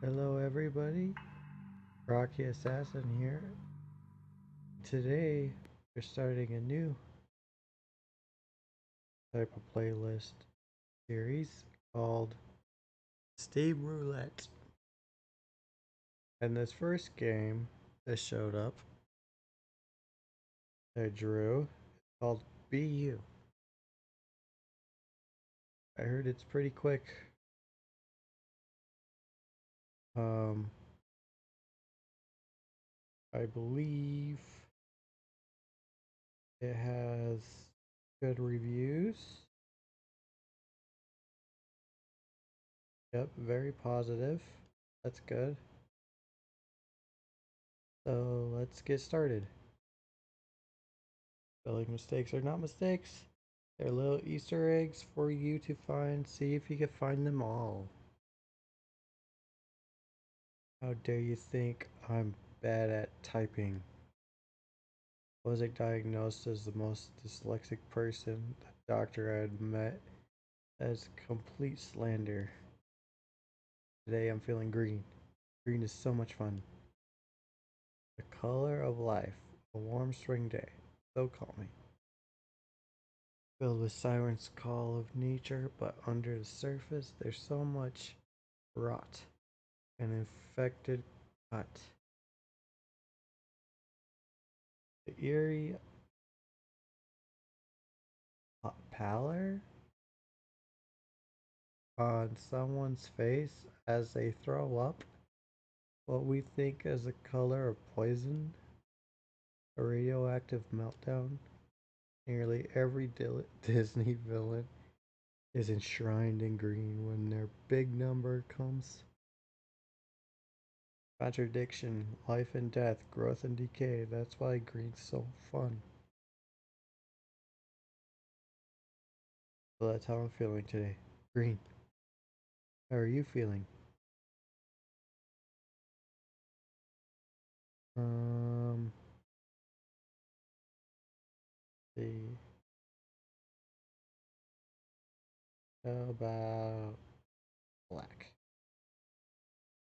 Hello everybody, Rocky Assassin here. Today we're starting a new type of playlist series called Steam Roulette. And this first game that showed up that I drew is called Be You. I heard it's pretty quick. Um, I believe it has good reviews. Yep, very positive. That's good. So let's get started. Spelling mistakes are not mistakes. They're little Easter eggs for you to find. See if you can find them all. How dare you think I'm bad at typing? Wasn't diagnosed as the most dyslexic person the doctor I had met. That's complete slander. Today I'm feeling green. Green is so much fun. The color of life. A warm spring day. So call me. Filled with sirens' call of nature, but under the surface there's so much rot. An infected cut. The eerie pallor on someone's face as they throw up what we think as a color of poison, a radioactive meltdown. Nearly every Disney villain is enshrined in green when their big number comes. Contradiction, life and death, growth and decay. That's why green's so fun. So that's how I'm feeling today. Green. How are you feeling? Um, see. How about black?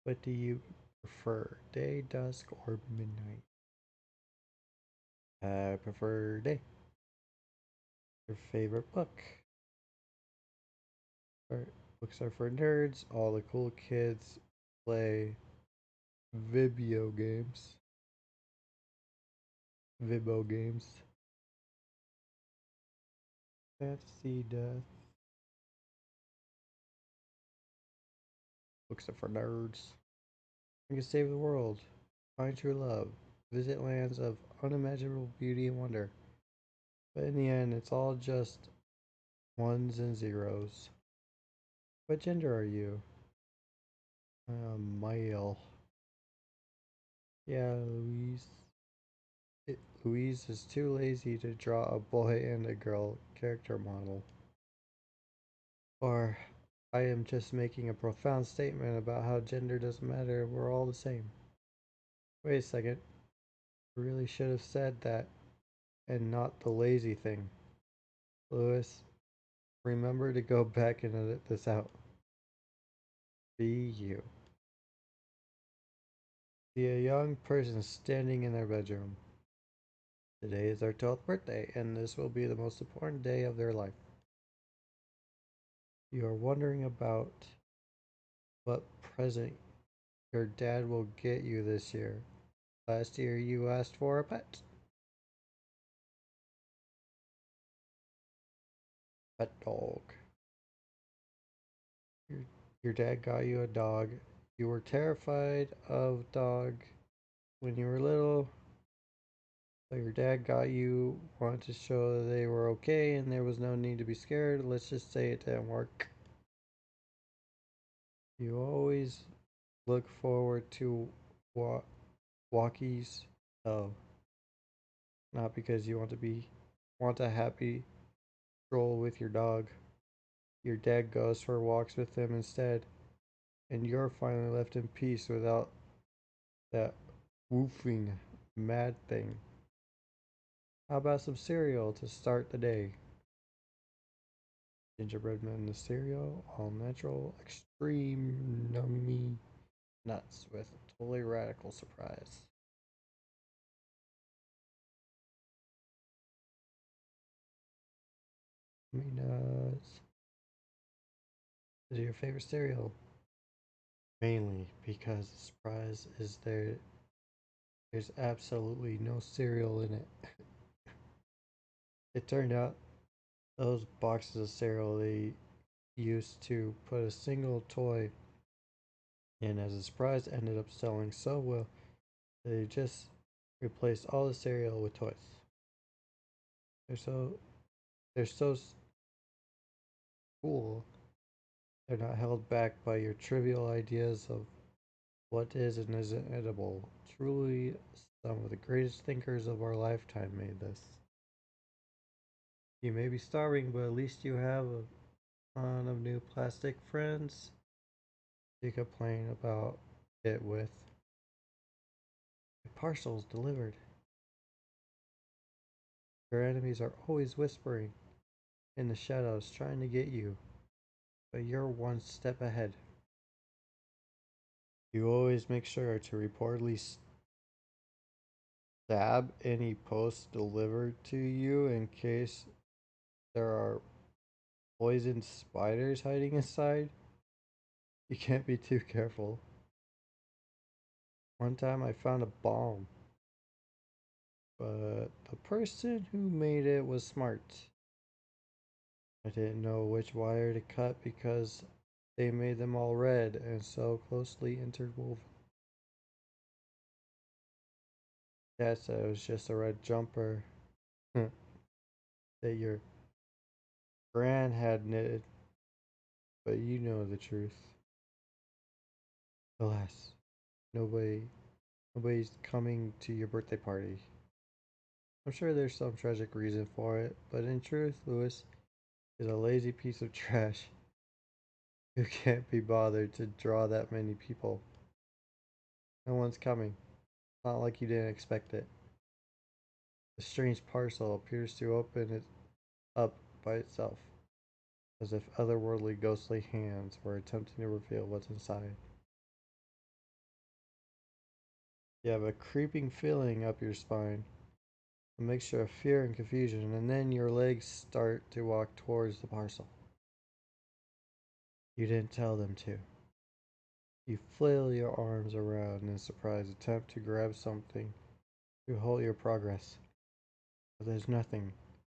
What do you prefer, day, dusk, or midnight? I prefer day. Your favorite book? Books are for nerds. All the cool kids play Vibio games. Vibo games. Fantasy death. Books are for nerds. You can save the world. Find true love. Visit lands of unimaginable beauty and wonder. But in the end, it's all just ones and zeros. What gender are you? Male. Yeah, Louise is too lazy to draw a boy and a girl character model. Or I am just making a profound statement about how gender doesn't matter, we're all the same. Wait a second. I really should have said that and not the lazy thing. Lewis, remember to go back and edit this out. Be you. See a young person standing in their bedroom. Today is their 12th birthday, and this will be the most important day of their life. You are wondering about what present your dad will get you this year. Last year you asked for a pet. Pet dog. Your, your dad got you a dog. You were terrified of dog when you were little. So your dad got you, wanted to show that they were okay and there was no need to be scared. Let's just say it didn't work. You always look forward to walkies. Oh, not because you want a happy stroll with your dog. Your dad goes for walks with them instead, and you're finally left in peace without that woofing mad thing. How about some cereal to start the day? Gingerbread man in the cereal, all natural, extreme nummy nuts with a totally radical surprise. Me nuts. Is it your favorite cereal? Mainly because the surprise is there's absolutely no cereal in it. It turned out those boxes of cereal they used to put a single toy in as a surprise ended up selling so well they just replaced all the cereal with toys. They're so they're so cool. They're not held back by your trivial ideas of what is and isn't edible. Truly, some of the greatest thinkers of our lifetime made this. You may be starving, but at least you have a ton of new plastic friends you complain about it with. Parcels delivered. Your enemies are always whispering in the shadows trying to get you, but you're one step ahead. You always make sure to reportedly stab any post delivered to you in case there are poisoned spiders hiding inside. You can't be too careful. One time I found a bomb, but the person who made it was smart. I didn't know which wire to cut because they made them all red and so closely interwoven. Dad said it was just a red jumper that your gran had knitted, but you know the truth. Alas, nobody nobody's coming to your birthday party. I'm sure there's some tragic reason for it, but in truth, Lewis is a lazy piece of trash who can't be bothered to draw that many people. No one's coming. Not like you didn't expect it. The strange parcel appears to open it up by itself, as if otherworldly ghostly hands were attempting to reveal what's inside. You have a creeping feeling up your spine, a mixture of fear and confusion, and then your legs start to walk towards the parcel. You didn't tell them to. You flail your arms around in a surprise attempt to grab something to halt your progress, but there's nothing.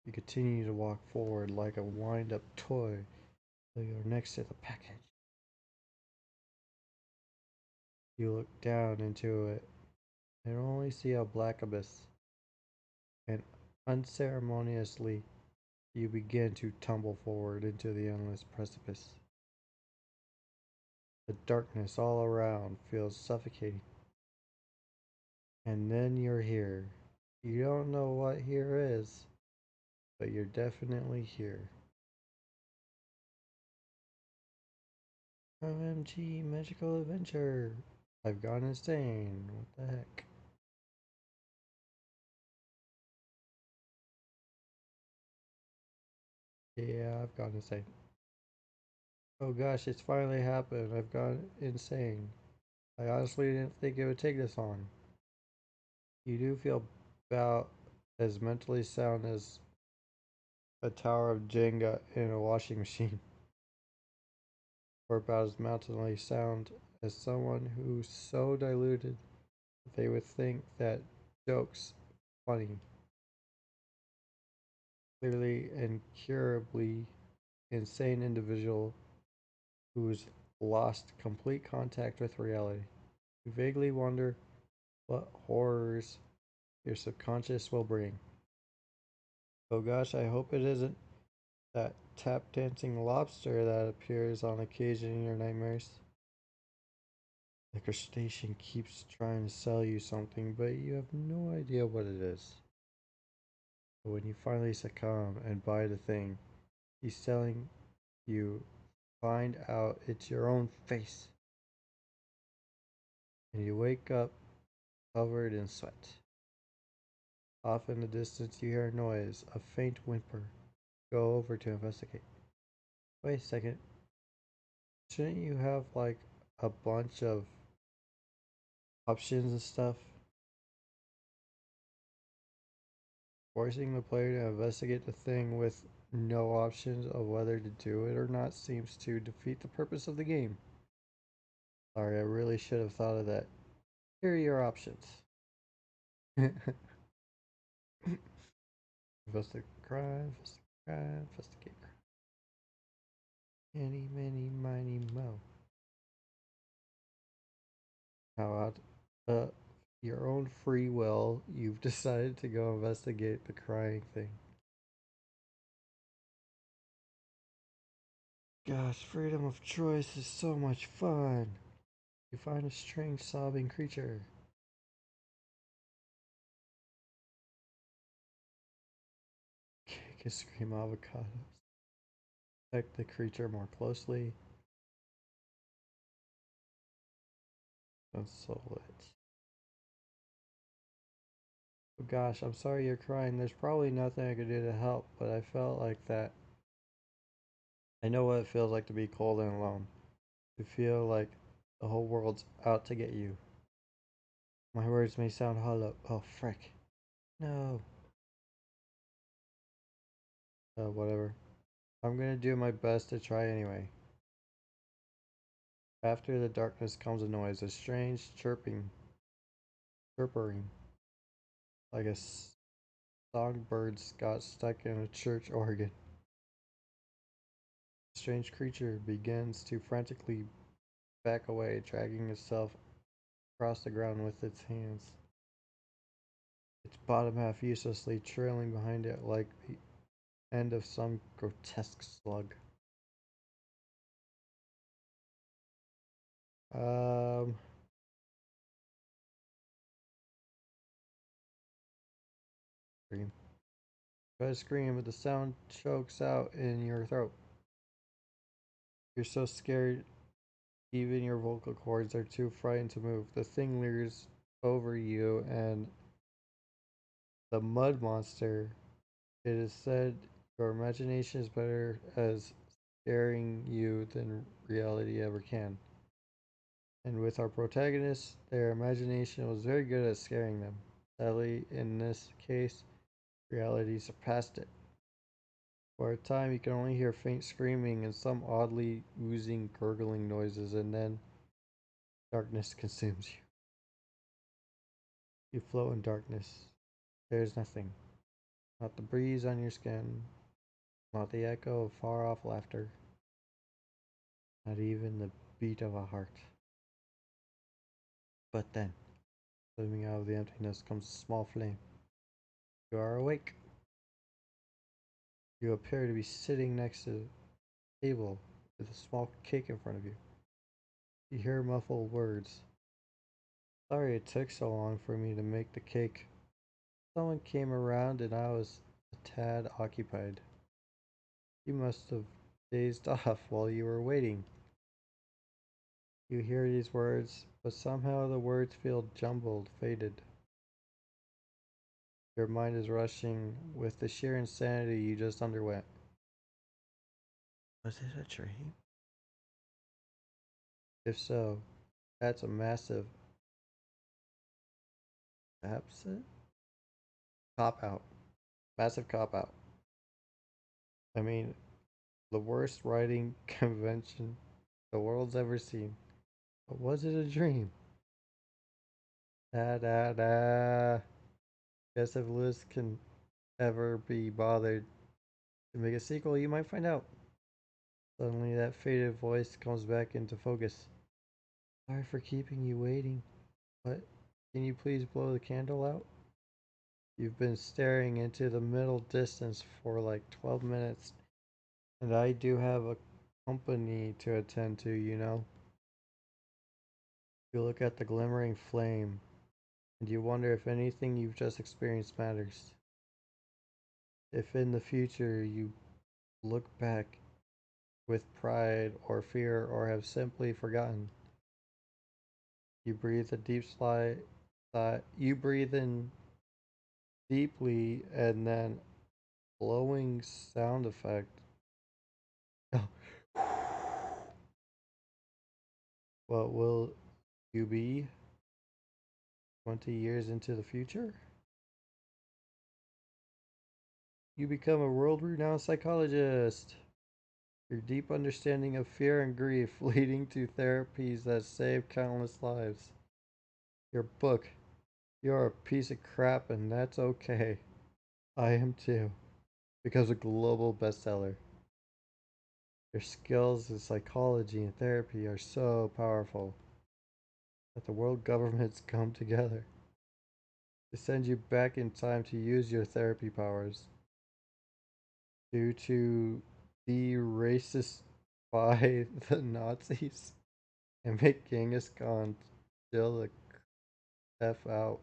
You continue to walk forward like a wind up toy till you're next to the package. You look down into it and only see a black abyss, and unceremoniously you begin to tumble forward into the endless precipice. The darkness all around feels suffocating. And then you're here. You don't know what here is, but you're definitely here. OMG, magical adventure. I've gone insane. What the heck? Yeah, I've gone insane. Oh gosh, it's finally happened. I've gone insane. I honestly didn't think it would take this long. You do feel about as mentally sound as a tower of Jenga in a washing machine, or about as mentally sound as someone who's so diluted they would think that jokes funny. Clearly, incurably insane individual who's lost complete contact with reality. You vaguely wonder what horrors your subconscious will bring. Oh gosh, I hope it isn't that tap dancing lobster that appears on occasion in your nightmares. The crustacean keeps trying to sell you something, but you have no idea what it is. But when you finally succumb and buy the thing he's selling you, find out it's your own face, and you wake up covered in sweat. Off in the distance, you hear a noise, a faint whimper. Go over to investigate. Wait a second. Shouldn't you have like a bunch of options and stuff. Forcing the player to investigate the thing with no options of whether to do it or not seems to defeat the purpose of the game. Sorry, I really should have thought of that. Here are your options. Investigate crime, investigate crime, investigate crime. Any, many, miny, mo. How out your own free will, you've decided to go investigate the crying thing. Gosh, freedom of choice is so much fun. You find a strange sobbing creature. Kick and scream avocados. Check the creature more closely. Console it. Oh gosh, I'm sorry you're crying. There's probably nothing I could do to help, but I felt like that. I know what it feels like to be cold and alone. To feel like the whole world's out to get you. My words may sound hollow. Oh, frick. No. Whatever. I'm gonna do my best to try anyway. After the darkness comes a noise, a strange chirping, like a songbird's got stuck in a church organ. The strange creature begins to frantically back away, dragging itself across the ground with its hands. Its bottom half uselessly trailing behind it like the end of some grotesque slug. Um, Scream. Try to scream, but the sound chokes out in your throat. You're so scared, even your vocal cords are too frightened to move. The thing leers over you, and the mud monster. It is said your imagination is better as scaring you than reality ever can. And with our protagonists, their imagination was very good at scaring them. Sadly, in this case, reality surpassed it. For a time, you can only hear faint screaming and some oddly oozing, gurgling noises, and then darkness consumes you. You float in darkness. There is nothing. Not the breeze on your skin, not the echo of far off laughter, not even the beat of a heart. But then, swimming out of the emptiness comes a small flame. You are awake. You appear to be sitting next to a table with a small cake in front of you. You hear muffled words. Sorry it took so long for me to make the cake. Someone came around and I was a tad occupied. You must have dazed off while you were waiting. You hear these words, but somehow the words feel jumbled, faded. Your mind is rushing with the sheer insanity you just underwent. Was it a dream? If so, that's a massive absent cop out. Massive cop out. I mean, the worst writing convention the world's ever seen. But was it a dream? Da da da. Guess if Lewis can ever be bothered to make a sequel, you might find out. Suddenly, that faded voice comes back into focus. Sorry for keeping you waiting, but can you please blow the candle out? You've been staring into the middle distance for like 12 minutes, and I do have a company to attend to, you know. You look at the glimmering flame, and you wonder if anything you've just experienced matters. If in the future you look back with pride or fear or have simply forgotten, you breathe a deep sigh. You breathe in deeply, and then blowing sound effect. What will you be? 20 years into the future, you become a world renowned psychologist. Your deep understanding of fear and grief leading to therapies that save countless lives. Your book, you're a piece of crap and that's okay. I am too. Becomes a global bestseller. Your skills in psychology and therapy are so powerful that the world governments come together to send you back in time to use your therapy powers due to the racist by the Nazis and make Genghis Khan chill the F out.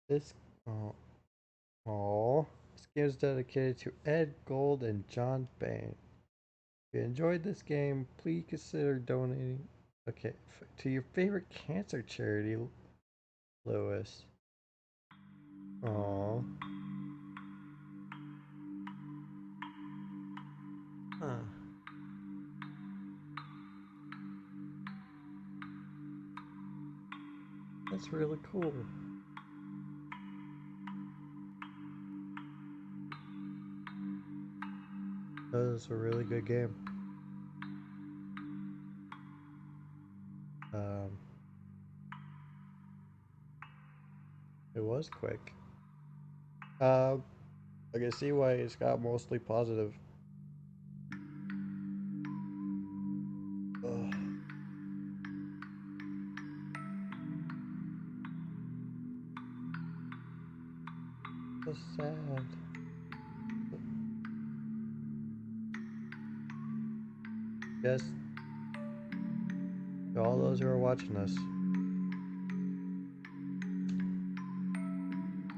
This, oh, oh, this game is dedicated to Ed Gold and John Bain. If you enjoyed this game, please consider donating. Okay, to your favorite cancer charity, Lewis. Oh, huh. That's really cool. That was a really good game. Um, it was quick. Uh, I can see why it's got mostly positive. Ugh, so sad. Yes, to all those who are watching this,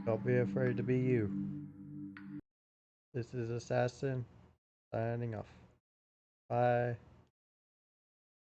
don't be afraid to be you. This is Assassin signing off. Bye.